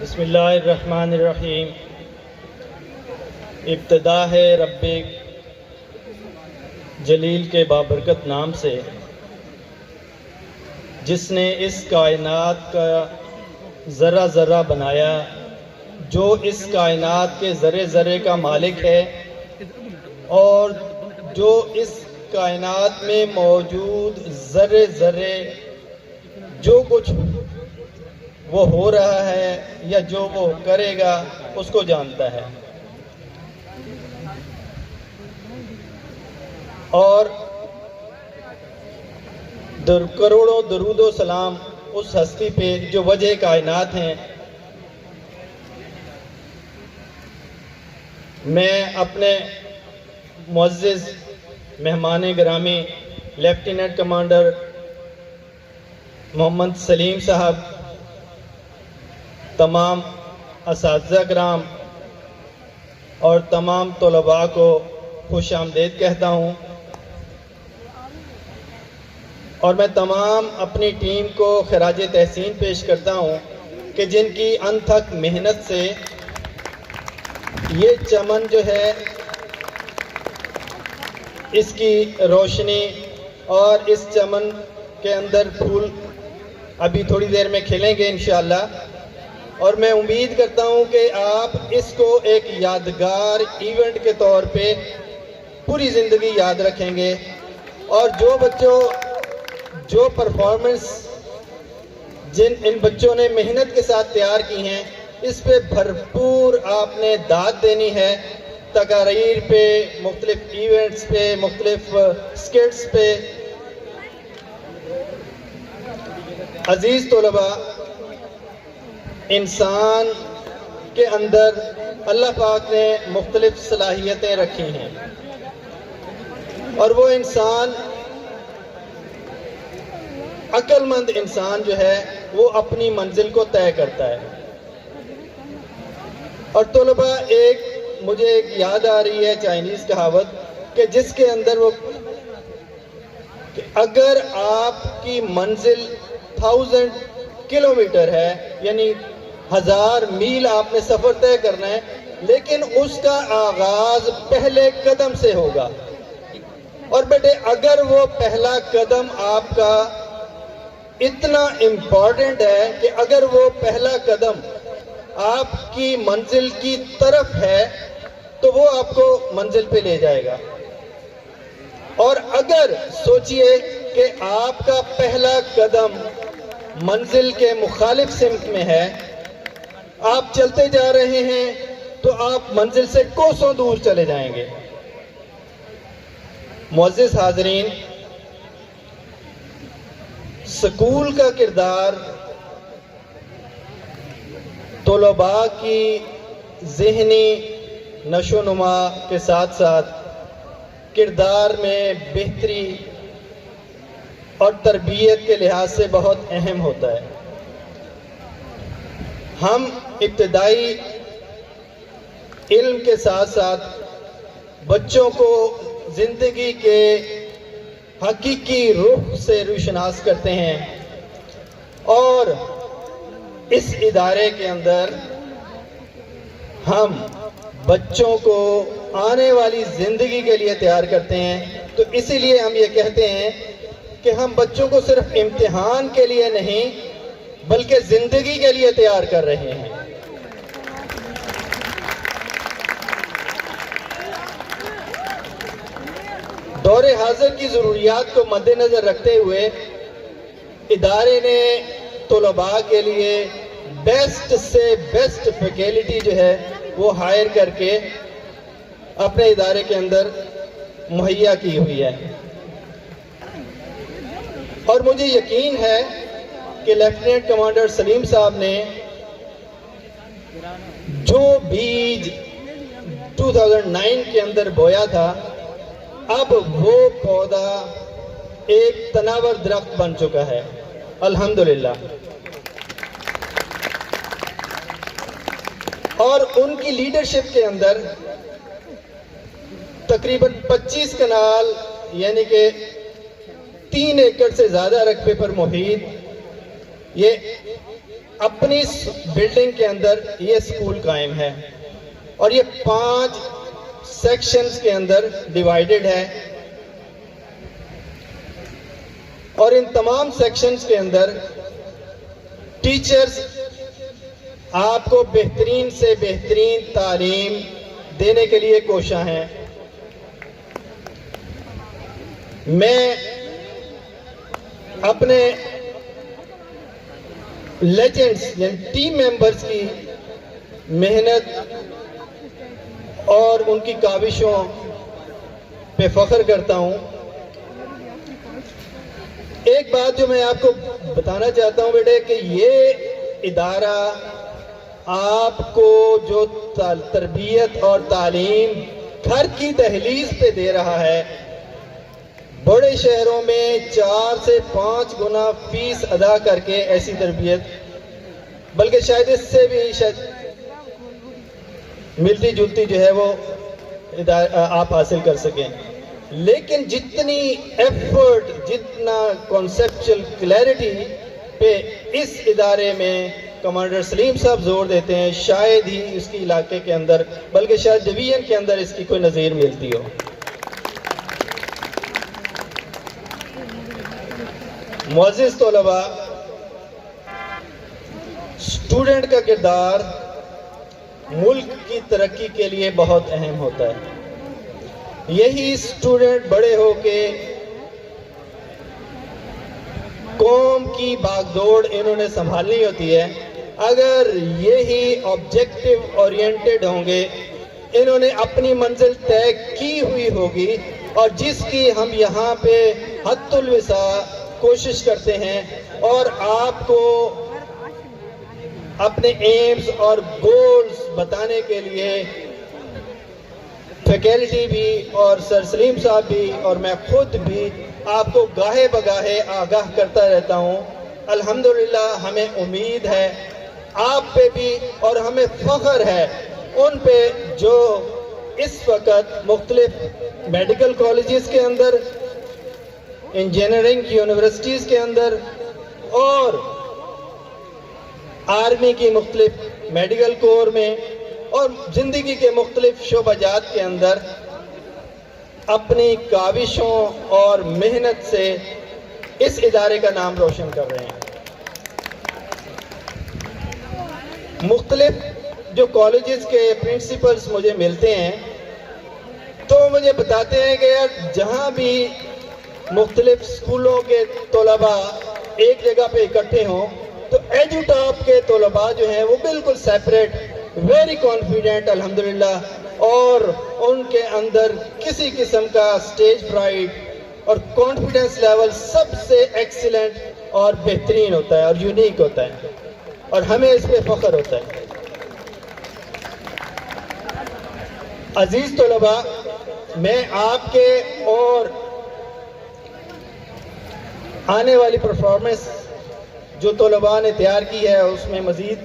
بسم اللہ الرحمن الرحیم۔ ابتدا ہے رب جلیل کے بابرکت نام سے، جس نے اس کائنات کا ذرہ ذرہ بنایا، جو اس کائنات کے ذرے ذرے کا مالک ہے، اور جو اس کائنات میں موجود ذرے ذرے جو کچھ وہ ہو رہا ہے یا جو وہ کرے گا اس کو جانتا ہے، اور کروڑوں درود و سلام اس ہستی پہ جو وجہ کائنات ہیں۔ میں اپنے معزز مہمان گرامی لیفٹیننٹ کمانڈر محمد سلیم صاحب، تمام اساتذہ کرام اور تمام طلباء کو خوش آمدید کہتا ہوں، اور میں تمام اپنی ٹیم کو خراج تحسین پیش کرتا ہوں کہ جن کی انتھک محنت سے یہ چمن جو ہے، اس کی روشنی اور اس چمن کے اندر پھول ابھی تھوڑی دیر میں کھلیں گے انشاءاللہ، اور میں امید کرتا ہوں کہ آپ اس کو ایک یادگار ایونٹ کے طور پہ پوری زندگی یاد رکھیں گے، اور جو پرفارمنس ان بچوں نے محنت کے ساتھ تیار کی ہیں، اس پہ بھرپور آپ نے داد دینی ہے۔ تقاریر پہ، مختلف ایونٹس پہ، مختلف سکٹس پہ۔ عزیز طلباء، انسان کے اندر اللہ پاک نے مختلف صلاحیتیں رکھی ہیں، اور وہ انسان، عقل مند انسان جو ہے، وہ اپنی منزل کو طے کرتا ہے۔ اور طلباء، مجھے ایک یاد آ رہی ہے چائنیز کہاوت کہ جس کے اندر کہ اگر آپ کی منزل 1000 کلومیٹر ہے، یعنی 1000 میل آپ نے سفر طے کرنا ہے، لیکن اس کا آغاز پہلے قدم سے ہوگا۔ اور بیٹے، اگر وہ پہلا قدم آپ کا اتنا امپورٹنٹ ہے کہ اگر وہ پہلا قدم آپ کی منزل کی طرف ہے تو وہ آپ کو منزل پہ لے جائے گا، اور اگر سوچئے کہ آپ کا پہلا قدم منزل کے مخالف سمت میں ہے، آپ چلتے جا رہے ہیں تو آپ منزل سے کوسوں دور چلے جائیں گے۔ معزز حاضرین، سکول کا کردار طلباء کی ذہنی نشو نما کے ساتھ ساتھ کردار میں بہتری اور تربیت کے لحاظ سے بہت اہم ہوتا ہے۔ ہم ابتدائی علم کے ساتھ ساتھ بچوں کو زندگی کے حقیقی روح سے روشناس کرتے ہیں، اور اس ادارے کے اندر ہم بچوں کو آنے والی زندگی کے لیے تیار کرتے ہیں۔ تو اسی لیے ہم یہ کہتے ہیں کہ ہم بچوں کو صرف امتحان کے لیے نہیں بلکہ زندگی کے لیے تیار کر رہے ہیں۔ دور حاضر کی ضروریات کو مد نظر رکھتے ہوئے ادارے نے طلباء کے لیے بیسٹ سے بیسٹ فیکلٹی جو ہے وہ ہائر کر کے اپنے ادارے کے اندر مہیا کی ہوئی ہے، اور مجھے یقین ہے کہ لیفٹیننٹ کمانڈر سلیم صاحب نے جو بیج 2009 کے اندر بویا تھا، اب وہ پودا ایک تناور درخت بن چکا ہے، الحمدللہ۔ اور ان کی لیڈرشپ کے اندر تقریباً 25 کنال، یعنی کہ 3 ایکڑ سے زیادہ رقبے پر محیط، یہ اپنی بلڈنگ کے اندر یہ اسکول قائم ہے اور یہ 5 سیکشنز کے اندر ڈیوائیڈڈ ہے، اور ان تمام سیکشنز کے اندر ٹیچرز آپ کو بہترین سے بہترین تعلیم دینے کے لیے کوشاں ہیں۔ میں اپنے لیجنڈز یعنی ٹیم ممبرز کی محنت اور ان کی کاوشوں پہ فخر کرتا ہوں۔ ایک بات جو میں آپ کو بتانا چاہتا ہوں بیٹے کہ یہ ادارہ آپ کو جو تربیت اور تعلیم گھر کی دہلیز پہ دے رہا ہے، بڑے شہروں میں 4 سے 5 گنا فیس ادا کر کے ایسی تربیت، بلکہ شاید اس سے بھی شاید ملتی جلتی جو ہے وہ آپ حاصل کر سکیں، لیکن جتنی ایفرٹ، جتنا کنسیپچل کلیئرٹی پہ اس ادارے میں کمانڈر سلیم صاحب زور دیتے ہیں، شاید ہی اس کی علاقے کے اندر بلکہ شاید ڈویژن کے اندر اس کی کوئی نظیر ملتی ہو۔ معزز طلباء، اسٹوڈنٹ کا کردار ملک کی ترقی کے لیے بہت اہم ہوتا ہے۔ یہی اسٹوڈنٹ بڑے ہو کے قوم کی باغ دوڑ انہوں نے سنبھالنی ہوتی ہے۔ اگر یہی آبجیکٹو اورینٹڈ ہوں گے، انہوں نے اپنی منزل طے کی ہوئی ہوگی، اور جس کی ہم یہاں پہ حد الوسع کوشش کرتے ہیں، اور آپ کو اپنے ایمز اور گولز بتانے کے لیے فیکلٹی بھی اور سر سلیم صاحب بھی اور میں خود بھی آپ کو گاہے بگاہے آگاہ کرتا رہتا ہوں۔ الحمدللہ ہمیں امید ہے آپ پہ بھی، اور ہمیں فخر ہے ان پہ جو اس وقت مختلف میڈیکل کالجز کے اندر، انجینئرنگ یونیورسٹیز کے اندر اور آرمی کی مختلف میڈیکل کور میں اور زندگی کے مختلف شعبہ جات کے اندر اپنی کاوشوں اور محنت سے اس ادارے کا نام روشن کر رہے ہیں۔ مختلف جو کالجز کے پرنسپلز مجھے ملتے ہیں تو مجھے بتاتے ہیں کہ یار جہاں بھی مختلف اسکولوں کے طلباء ایک جگہ پہ اکٹھے ہوں تو ایجو ٹاپ کے طلباء جو ہیں وہ بالکل سیپریٹ، ویری کانفیڈنٹ الحمدللہ، اور ان کے اندر کسی قسم کا اسٹیج فرائٹ اور کانفیڈنس لیول سب سے ایکسیلنٹ اور بہترین ہوتا ہے اور یونیک ہوتا ہے، اور ہمیں اس پہ فخر ہوتا ہے۔ عزیز طلباء، میں آپ کے اور آنے والی پرفارمنس جو طلباء نے تیار کی ہے اس میں مزید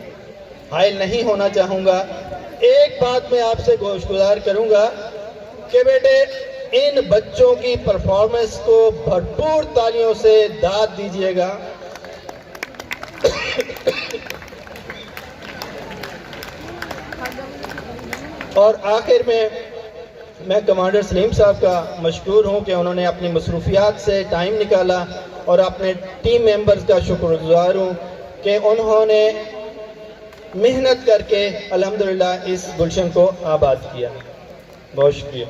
حائل نہیں ہونا چاہوں گا۔ ایک بات میں آپ سے گزار کروں گا کہ بیٹے ان بچوں کی پرفارمنس کو بھرپور تالیوں سے داد دیجیے گا۔ اور آخر میں کمانڈر سلیم صاحب کا مشکور ہوں کہ انہوں نے اپنی مصروفیات سے ٹائم نکالا، اور اپنے ٹیم ممبرز کا شکر گزار ہوں کہ انہوں نے محنت کر کے الحمدللہ اس گلشن کو آباد کیا۔ بہت شکریہ۔